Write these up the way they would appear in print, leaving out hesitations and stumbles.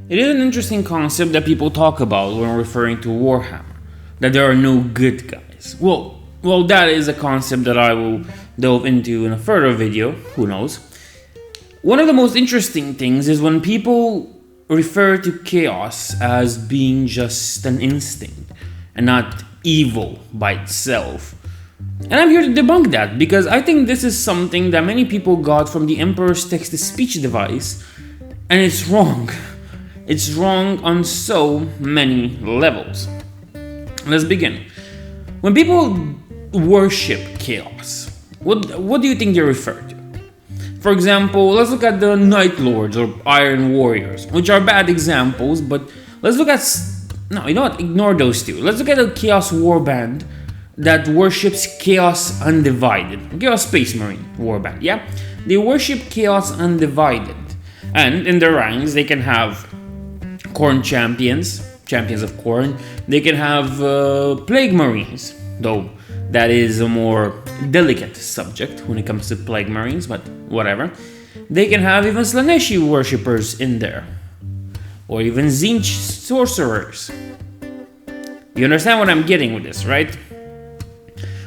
It is an interesting concept that people talk about when referring to Warhammer, that there are no good guys. Well, that is a concept that I will delve into in a further video, who knows. One of the most interesting things is when people refer to chaos as being just an instinct and not evil by itself. And I'm here to debunk that, because I think this is something that many people got from the Emperor's text-to-speech device, and it's wrong. It's wrong on so many levels. Let's begin. When people worship chaos, what do you think they refer to? For example, let's look at the Night Lords or Iron Warriors, which are bad examples, but let's look at... No, you know what? Ignore those two. Let's look at a Chaos Warband that worships Chaos Undivided. Chaos Space Marine Warband, yeah? They worship Chaos Undivided. And in their ranks, they can have Khorne champions of Khorne. They can have Plague Marines, though that is a more delicate subject when it comes to Plague Marines, but whatever. They can have even Slaaneshi worshippers in there, or even Tzeentch sorcerers. You understand what I'm getting with this, right?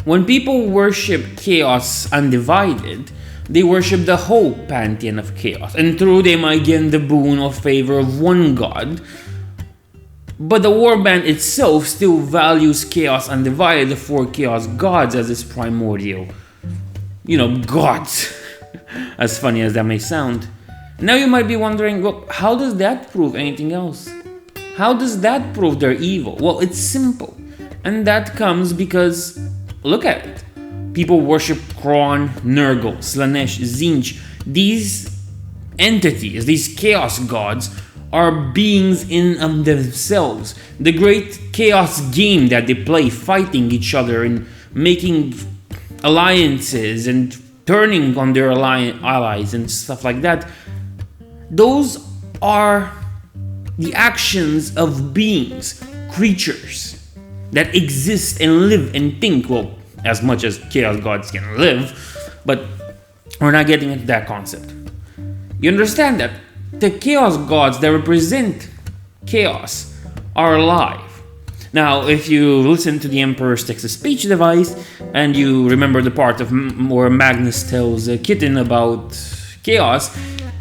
When people worship Chaos Undivided, they worship the whole pantheon of chaos, and through they might gain the boon or favor of one god. But the warband itself still values Chaos Undivided, the four chaos gods, as its primordial, gods. As funny as that may sound. Now you might be wondering, well, how does that prove anything else? How does that prove they're evil? Well, it's simple. And that comes because, look at it. People worship Khorne, Nurgle, Slaanesh, Tzeentch. These entities, these chaos gods, are beings in themselves. The great chaos game that they play, fighting each other and making alliances and turning on their allies and stuff like that. Those are the actions of beings, creatures that exist and live and think. Well, as much as chaos gods can live, but we're not getting into that concept. You understand that the chaos gods that represent chaos are alive. Now, if you listen to the Emperor's text-to-speech device and you remember the part of where Magnus tells Kitten about chaos,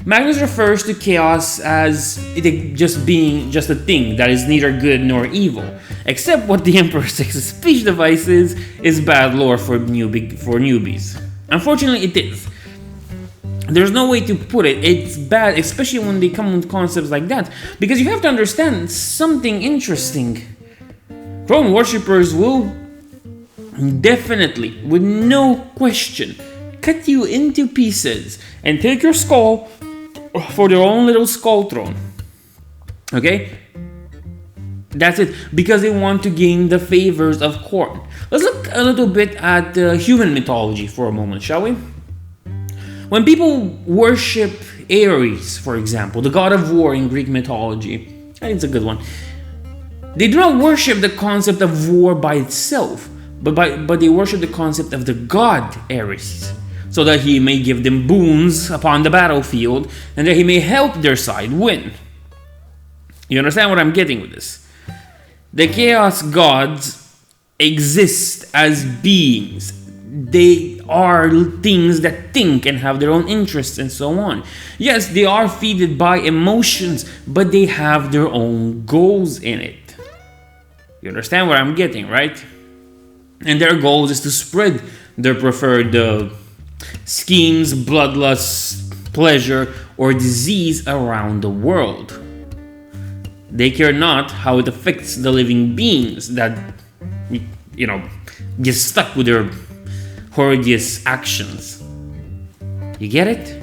Magnus refers to chaos as it just being just a thing that is neither good nor evil. Except what the Emperor's text-to-speech device is bad lore for newbies. Unfortunately, it is. There's no way to put it. It's bad, especially when they come with concepts like that. Because you have to understand something interesting. Khorne worshippers will definitely, with no question, cut you into pieces and take your skull for their own little skull throne. Okay? That's it. Because they want to gain the favors of Khorne. Let's look a little bit at human mythology for a moment, shall we? When people worship Ares, for example, the god of war in Greek mythology, I think it's a good one. They do not worship the concept of war by itself, but they worship the concept of the god Ares, so that he may give them boons upon the battlefield, and that he may help their side win. You understand what I'm getting with this? The chaos gods exist as beings. They are things that think and have their own interests and so on. Yes, they are fed by emotions, but they have their own goals in it. You understand what I'm getting, right? And their goal is to spread their preferred schemes, bloodlust, pleasure, or disease around the world. They care not how it affects the living beings that, get stuck with their horrendous actions. You get it?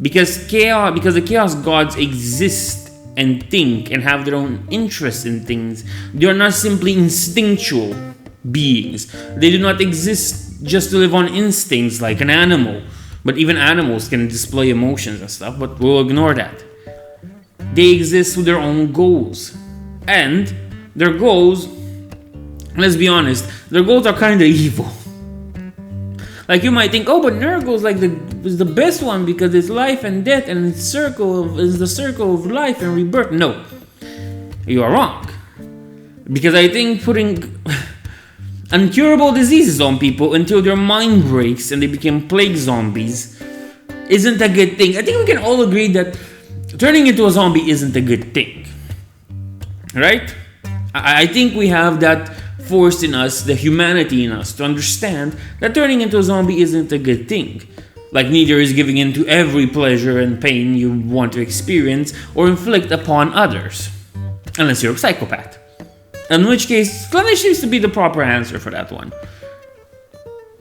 Because the chaos gods exist and think and have their own interests in things. They are not simply instinctual beings. They do not exist just to live on instincts like an animal. But even animals can display emotions and stuff, but we'll ignore that. They exist with their own goals. And their goals, let's be honest, their goals are kind of evil. Like you might think, oh, but Nurgle is the best one because it's life and death and it's the circle of life and rebirth. No, you are wrong. Because I think putting uncurable diseases on people until their mind breaks and they become plague zombies isn't a good thing. I think we can all agree that turning into a zombie isn't a good thing. Right? I think we have that force in us, the humanity in us, to understand that turning into a zombie isn't a good thing. Like neither is giving in to every pleasure and pain you want to experience or inflict upon others. Unless you're a psychopath. In which case, Slaanesh seems to be the proper answer for that one.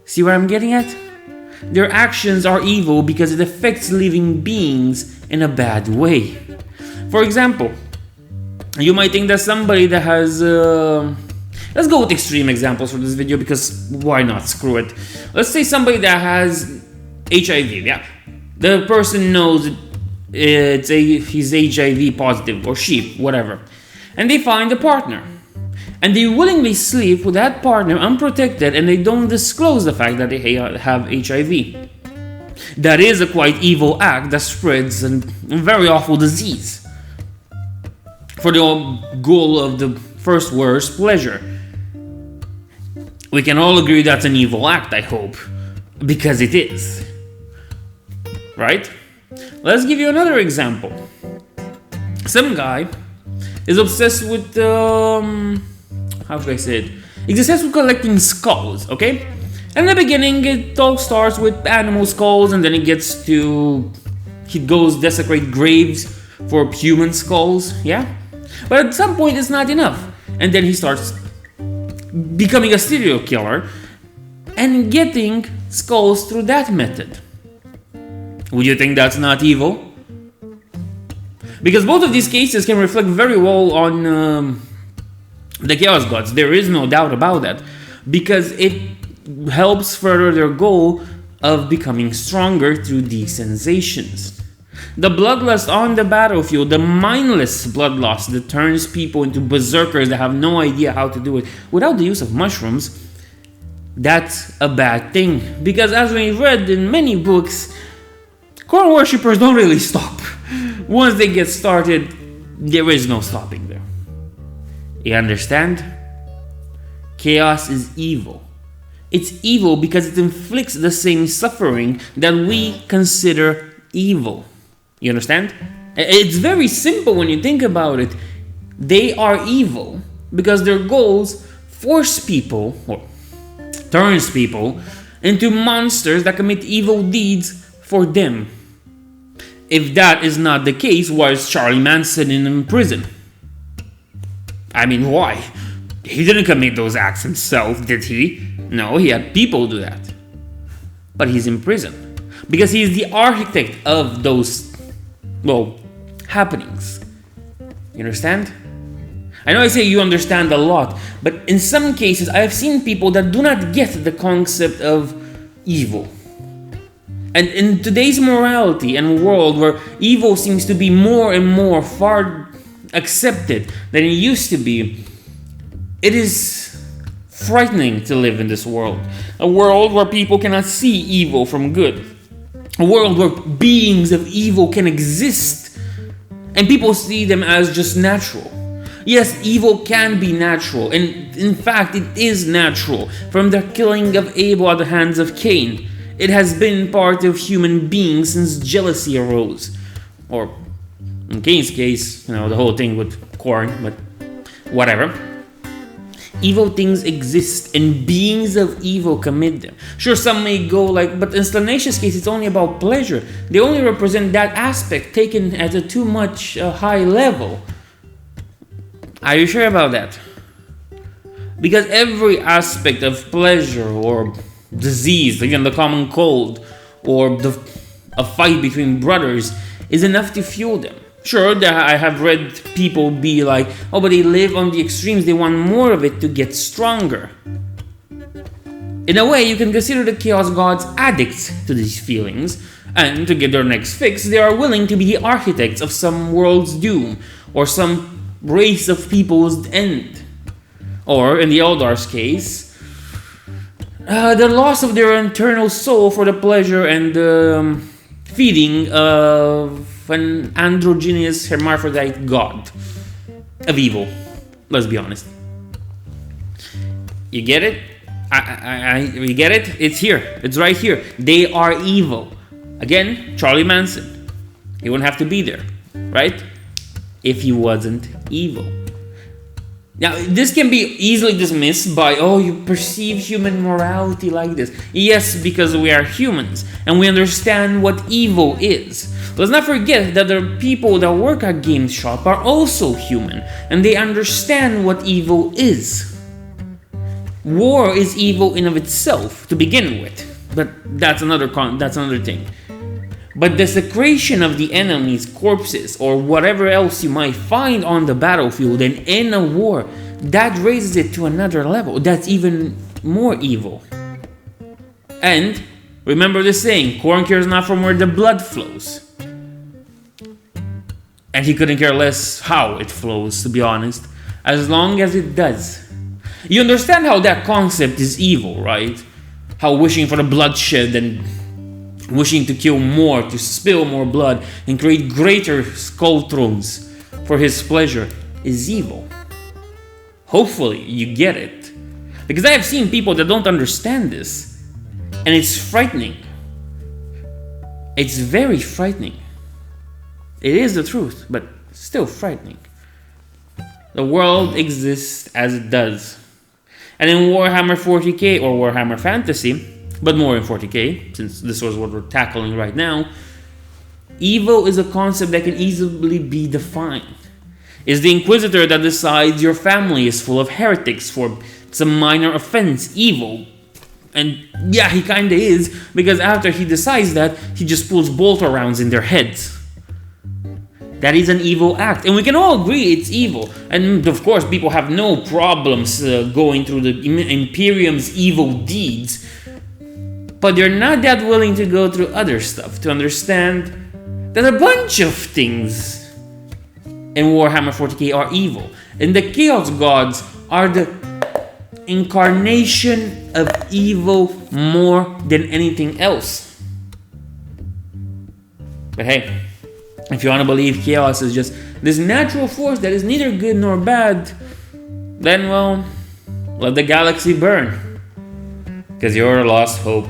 See where I'm getting at? Their actions are evil because it affects living beings in a bad way. For example, you might think that somebody that has... let's go with extreme examples for this video because why not? Screw it. Let's say somebody that has HIV, yeah? The person knows he's HIV positive or she, whatever. And they find a partner. And they willingly sleep with that partner unprotected and they don't disclose the fact that they have HIV. That is a quite evil act that spreads a very awful disease. For the goal of the first worst pleasure. We can all agree that's an evil act, I hope. Because it is. Right? Let's give you another example. Some guy is obsessed with how should I say it? He's obsessed with collecting skulls, okay? In the beginning, it all starts with animal skulls, and then he goes desecrate graves for human skulls, yeah? But at some point, it's not enough. And then he starts becoming a serial killer and getting skulls through that method. Would you think that's not evil? Because both of these cases can reflect very well on the Chaos Gods. There is no doubt about that. Because it helps further their goal of becoming stronger through these sensations. The bloodlust on the battlefield, the mindless bloodlust that turns people into berserkers that have no idea how to do it without the use of mushrooms, that's a bad thing. Because as we read in many books, Khorne worshippers don't really stop. Once they get started, there is no stopping them. You understand? Chaos is evil. It's evil because it inflicts the same suffering that we consider evil. You understand? It's very simple when you think about it. They are evil because their goals force people, or turns people, into monsters that commit evil deeds for them. If that is not the case, why is Charlie Manson in prison? I mean, why? He didn't commit those acts himself, did he? No, he had people do that. But he's in prison. Because he is the architect of those, happenings. You understand? I know I say you understand a lot, but in some cases I have seen people that do not get the concept of evil. And in today's morality and world where evil seems to be more and more far accepted than it used to be, it is frightening to live in this world. A world where people cannot see evil from good. A world where beings of evil can exist and people see them as just natural. Yes, evil can be natural, and in fact it is natural. From the killing of Abel at the hands of Cain, it has been part of human beings since jealousy arose. Or, in Cain's case, the whole thing with Khorne, but whatever. Evil things exist, and beings of evil commit them. Sure, some may go but in Slaanesh's case, it's only about pleasure. They only represent that aspect taken at a too much high level. Are you sure about that? Because every aspect of pleasure or disease, again the common cold, or a fight between brothers, is enough to fuel them. Sure, I have read people be like, oh, but they live on the extremes, they want more of it to get stronger. In a way, you can consider the Chaos Gods addicts to these feelings, and to get their next fix, they are willing to be the architects of some world's doom, or some race of people's end. Or, in the Eldar's case, the loss of their internal soul for the pleasure and feeding of an androgynous hermaphrodite god of evil. Let's be honest. You get it? You get it? It's here. It's right here. They are evil. Again, Charlie Manson. He wouldn't have to be there, right? If he wasn't evil. Now, this can be easily dismissed by, oh, you perceive human morality like this. Yes, because we are humans, and we understand what evil is. Let's not forget that the people that work at GameStop are also human, and they understand what evil is. War is evil in of itself, to begin with, but that's another thing. But desecration of the enemy's corpses or whatever else you might find on the battlefield and in a war, that raises it to another level. That's even more evil. And remember the saying, corn cares not from where the blood flows. And he couldn't care less how it flows, to be honest, as long as it does. You understand how that concept is evil, right? How wishing for the bloodshed and wishing to kill more, to spill more blood, and create greater skull thrones for his pleasure is evil. Hopefully you get it. Because I have seen people that don't understand this, and it's frightening. It's very frightening. It is the truth, but still frightening. The world exists as it does. And in Warhammer 40k or Warhammer Fantasy, but more in 40k, since this was what we're tackling right now, evil is a concept that can easily be defined. It's the Inquisitor that decides your family is full of heretics for some minor offense, evil. And yeah, he kinda is, because after he decides that, he just pulls bolter rounds in their heads. That is an evil act, and we can all agree it's evil. And of course, people have no problems going through the Imperium's evil deeds, but they're not that willing to go through other stuff to understand that a bunch of things in Warhammer 40k are evil. And the Chaos Gods are the incarnation of evil more than anything else. But hey, if you want to believe chaos is just this natural force that is neither good nor bad, then well, let the galaxy burn. Because you're a lost hope.